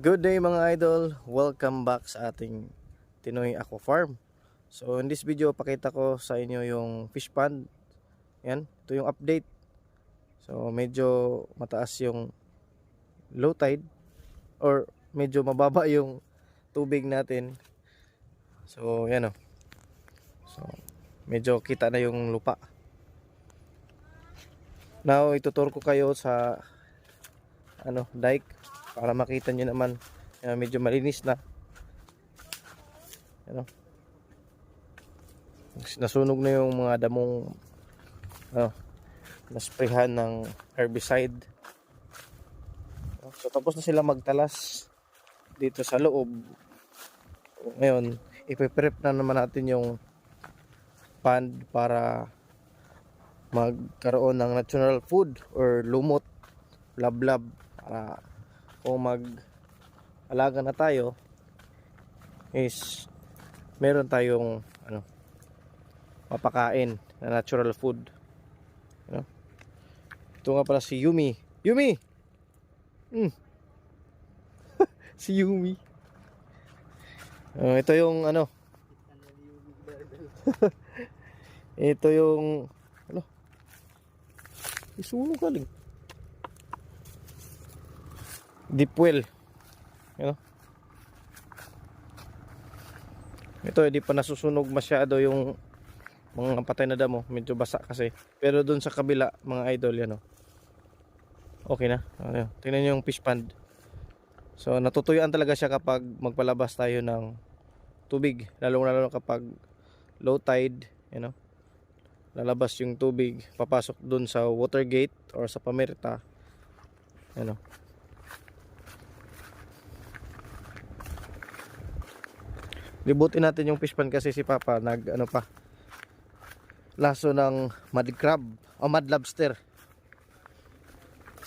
Good day mga idol, welcome back sa ating Tinoy Aqua Farm. So in this video, pakita ko sa inyo yung fish pond. Yan, ito yung update. So medyo mataas yung low tide or medyo mababa yung tubig natin. So yan o. So medyo kita na yung lupa. Now ituturo ko kayo sa dike para makita nyo naman medyo malinis na. Nasunog na yung mga damong nasprayhan ng herbicide. So tapos na sila magtalas dito sa loob. Ngayon ipe-prep na naman natin yung pond para magkaroon ng natural food or lumot, lablab, para kung mag-alaga na tayo is meron tayong mapakain na natural food. Ito nga pala si Yumi. Yumi! Si Yumi. Ito yung ito yung isunog galing deep well. Ito hindi pa nasusunog masyado yung mga patay na damo, medyo basa kasi. Pero doon sa kabila mga idol okay na. Tingnan nyo yung fish pond. So natutuyuan talaga siya kapag magpalabas tayo ng tubig, lalo kapag low tide, lalabas yung tubig, papasok doon sa water gate or sa pamerta. Libutin natin yung fish pond kasi si Papa laso ng mud crab o mud lobster.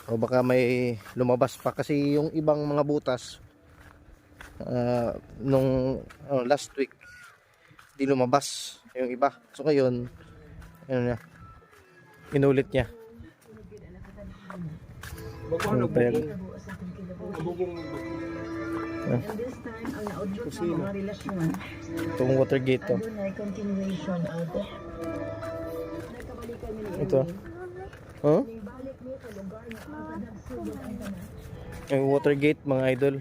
O baka may lumabas pa kasi yung ibang mga butas nung last week di lumabas yung iba. So ngayon inulit niya. Itong water gate to. Ito. Yung water gate mga idol.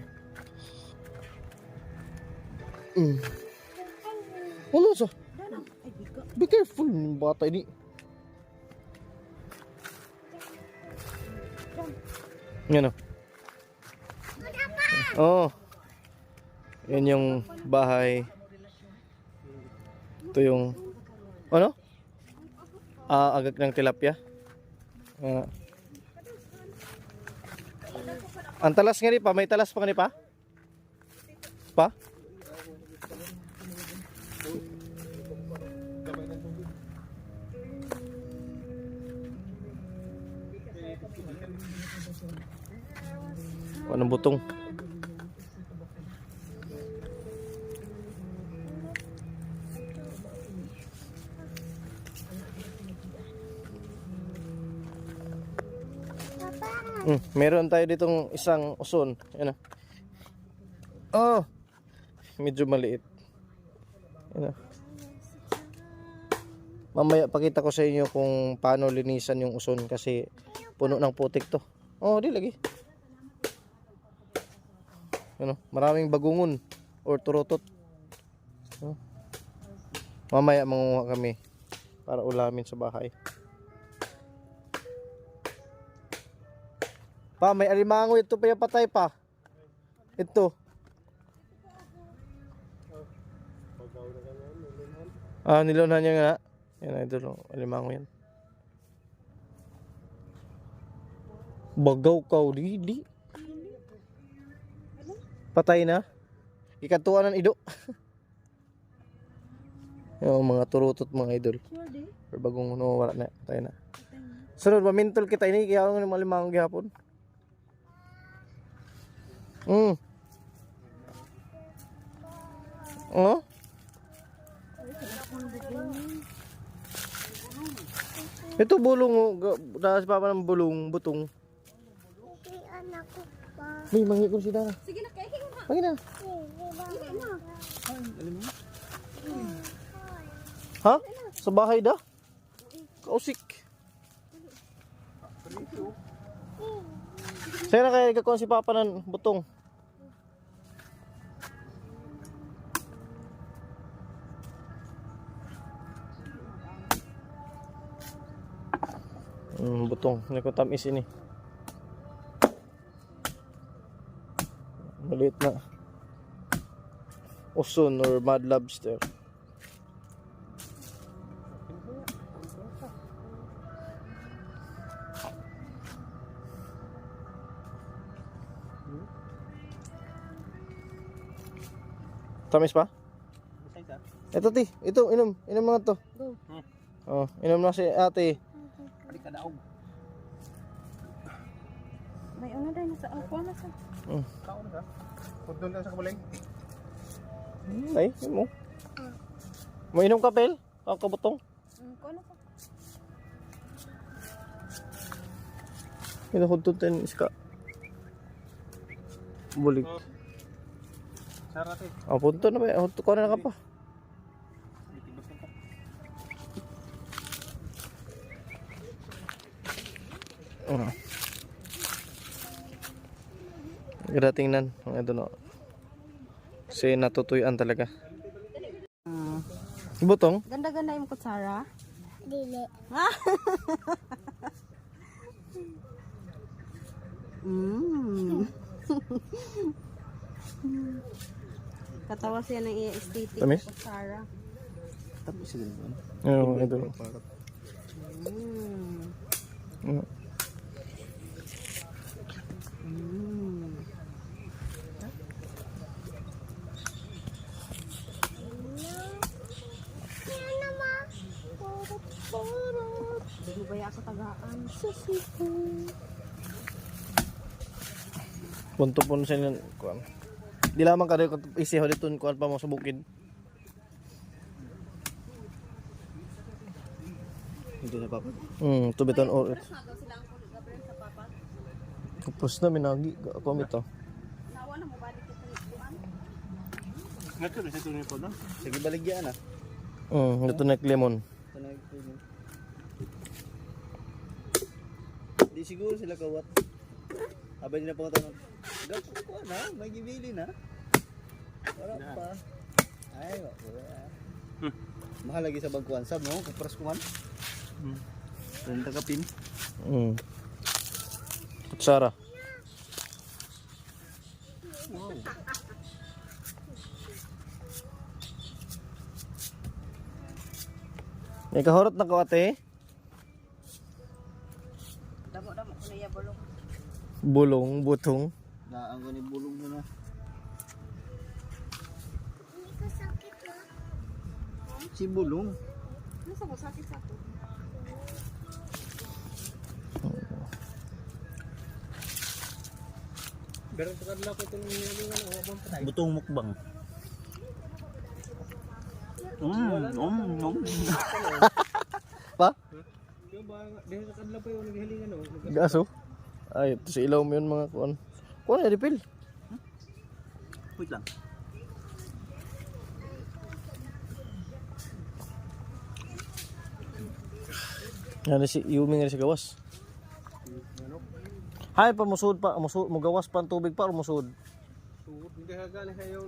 Ano sa? Be careful ng bata ini. Yan o. Yan yung bahay. Ito yung agak ng tilapia. Ang talas nga ni pa, may talas pa nga ni pa? Pa? Anong butong? Meron tayo ditong isang uson. Medyo maliit. Mamaya pakita ko sa inyo kung paano linisan yung uson kasi puno ng putik to. Di lagi. Maraming bagungon or turotot. Mamaya manguha kami para ulamin sa bahay. Pa, may alimango ito pa yung patay pa. Ito. Nilunhan niya nga. Yan idol, alimango yan. Bagaw ka, di. Patay na. Ikatuan ng ido. Yung mga turutot mga idol. Pero bagong wala na, patay na. Sunod, mamintol kita ini, kaya ako ng alimango gihapon. Ito bulong, daas pa ng bulong, butong. May mangi ko si Dara. Sige na, kaya Lagi na. Ha? Sa bahay da? Kausik. Sa'yo na kaya ikakuha si Papa ng butong. Butong. Hindi ko tamis ini. Maliit na. Uson or mud lobster. Tamis pa? Ito ti, ito inom, inom mga to. Oh, inom na si ate. Balik ka daog. May ano din sa ako na sa. Kaon ka? Pudon ka sa kabalay. Ay, mo. Mo inom ka pel? Ang kabutong. Ko ano ko. Ito hudto ten iska. Bulig. Sarate. Ah, punto na ba? Hudto ko na ka pa. Gara tingnan ang ito no. Kasi natutuyan talaga. Butong? Ganda-ganda yung kutsara. Dili. Katawa siya ng aesthetic Tamis? kutsara. Tapos sila yun. Oo, ito. Hindi ba ako tagaan? Punto po sa inyo. Di lamang ka rin kung isiho dito kuan pa mo sa bukid. Hindi na papa. Tubiton or. Tapos na minagi ako mito. Nawa na mo ba dito tuan? Ngato na sa tunay po no? Sige baligyan na. Ito na lemon. Di siguro sila kawat. Abay na pangatanong. Gapo ko na, may gibili na. Wala pa. Ay, wala. Mahal lagi sa bangkuan sab no, kupras kuman. Renta kapin. Kutsara. Wow. May kahorot na ko ate. Damo-damo ko na iya bulong. Bulong, butong. Na ang gani bulong na na. Hindi ko sakit na. Si bulong. Ano sa sakit sa to? Pero pagkadla ko itong nilalingan o abang patay. Butong mukbang. Pa? Yung ba, dahil sa kadla pa yung naghilingan o. Gaso. Ay, ito sa ilaw mo yun mga kuan. Kuan na refill. Wait lang. Yan si Yumi nga sa gawas. Hay pa musud mo gawas pa ang tubig pa o musud. Hindi hagani kayo.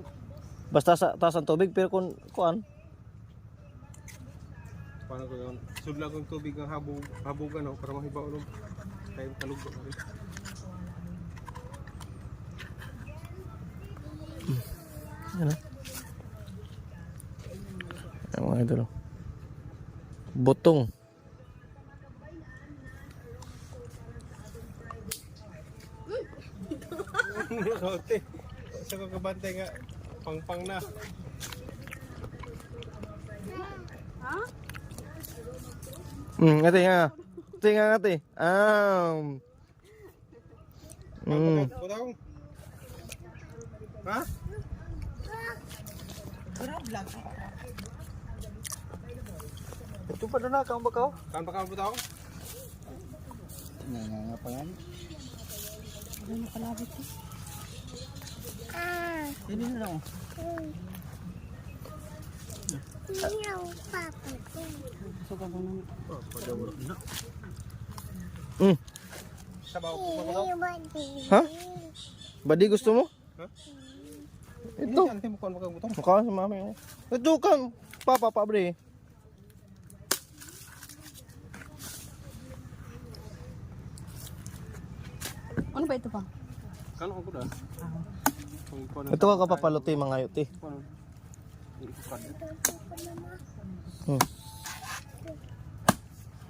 Basta sa taas ang tubig pero kung kuan. Paano ko yun? Sudla kong tubig ang habugan no, para mahibaw no. Kayo kalugbo na rin. Ano? Ang mga idol. Butong. Sote. Sa ko kabantay nga pang na. Ate nga. Ate nga ate. Putaw. Ha? Ito pa na kang bakaw. Kan pa ka putaw? Nga pa yan. Ano na kalabit ko? Hindi na lang. Meow, Papa. Suka ko nang. Padawar na. Sabaw. Ha? Badi gusto mo? Ito. Ito. Ito mo kuan magabutong. Mukha si mami. Ito kan. Papa, pabre. Ano ba ito pa? Kano ako da? Kung kuan. Ito ka kapapaluti mga yuti. Kuan. Iikad.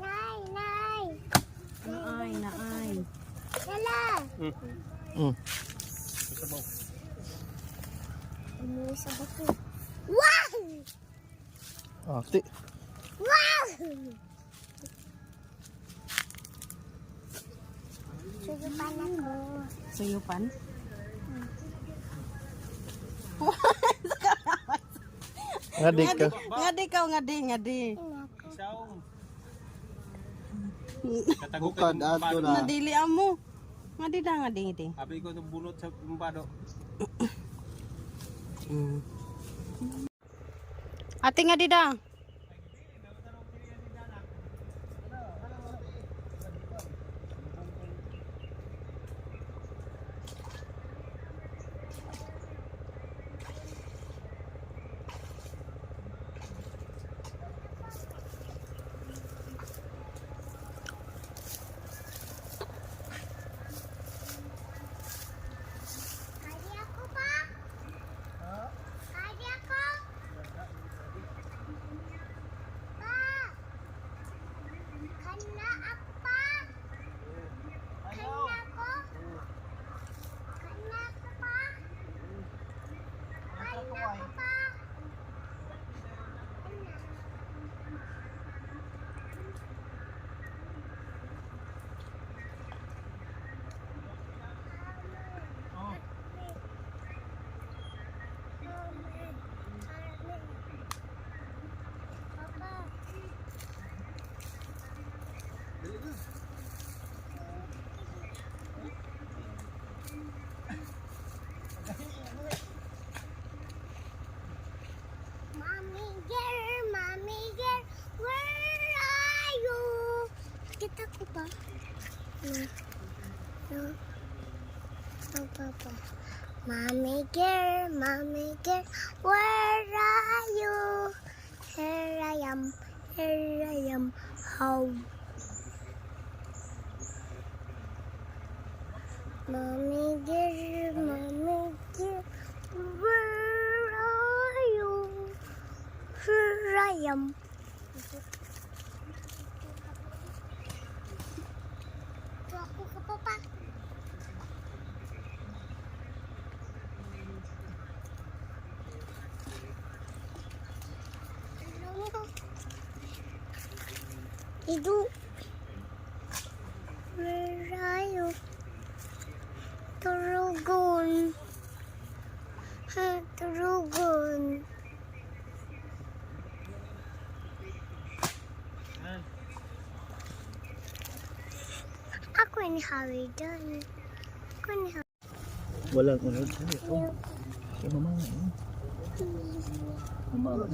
Nay, nay. Naay. Lala. Sabaw. Ano sa bato? Wow! Ati. Wow! Suyupan ako. Suyupan? Ngadi ka. Ngadi ka, ngadi. Isaw. Bukad ato na. Nadili amo. Ngadi da, ngadi. Abi ko itong bunot sa bumbado. Ate ngadi da. Kaya ako pa? Kaya ako? Pa! Kana ako pa? Kana ako? Kana ako pa? Kana ako pa? Papa. Mommy girl, where are you? Kita ko ba? No. No, Papa. Mommy girl, where are you? Here I am home. Mommy girl, where are you? Here I am. Ito ako ka, Papa. Idu. Where are you? Turugon. Turugon. Ako ni Harry dun. Ako ni Harry. Walang unod. Ito. Si mama. Mama.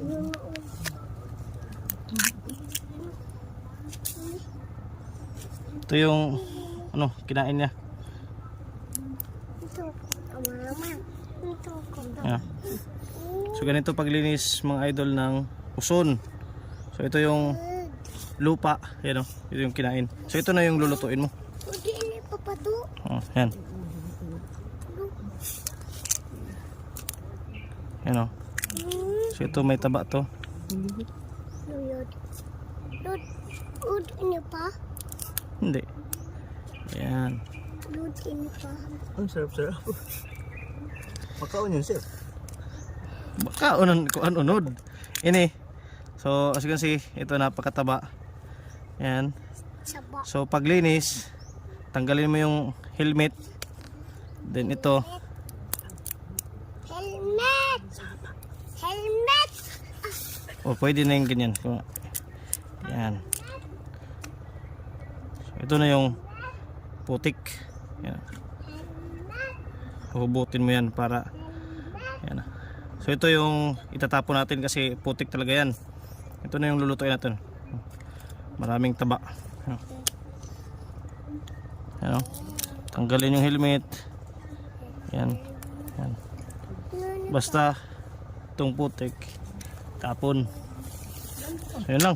Ito yung ano, kinain niya. Ito. Mama. Ito ko. Yeah. So ganito paglinis mga idol ng uson. So ito yung lupa, yan o, ito yung kinain. So ito na yung lulutuin mo. Hindi ini Papa to. Oh, yan. Yan o. So ito may taba to. Luyod. Lud ini pa. Hindi. Yan. Lud ini pa. Ang sarap-sarap. Makaon yun, sir. Baka kuan unod. Ini. So as you can see, ito napakataba. Yan. Saba. So paglinis, tanggalin mo yung helmet. Then ito, Helmet. Helmet. o pwede na yung ganyan. Yan. So, ito na yung putik. Yan. Huhubutin mo yan para Yan na. So ito yung itatapon natin kasi putik talaga yan. Ito na yung lulutuin natin. Maraming taba. Yan o. Tanggalin yung helmet. Yan. Yan. Basta itong putik tapon. So yun lang.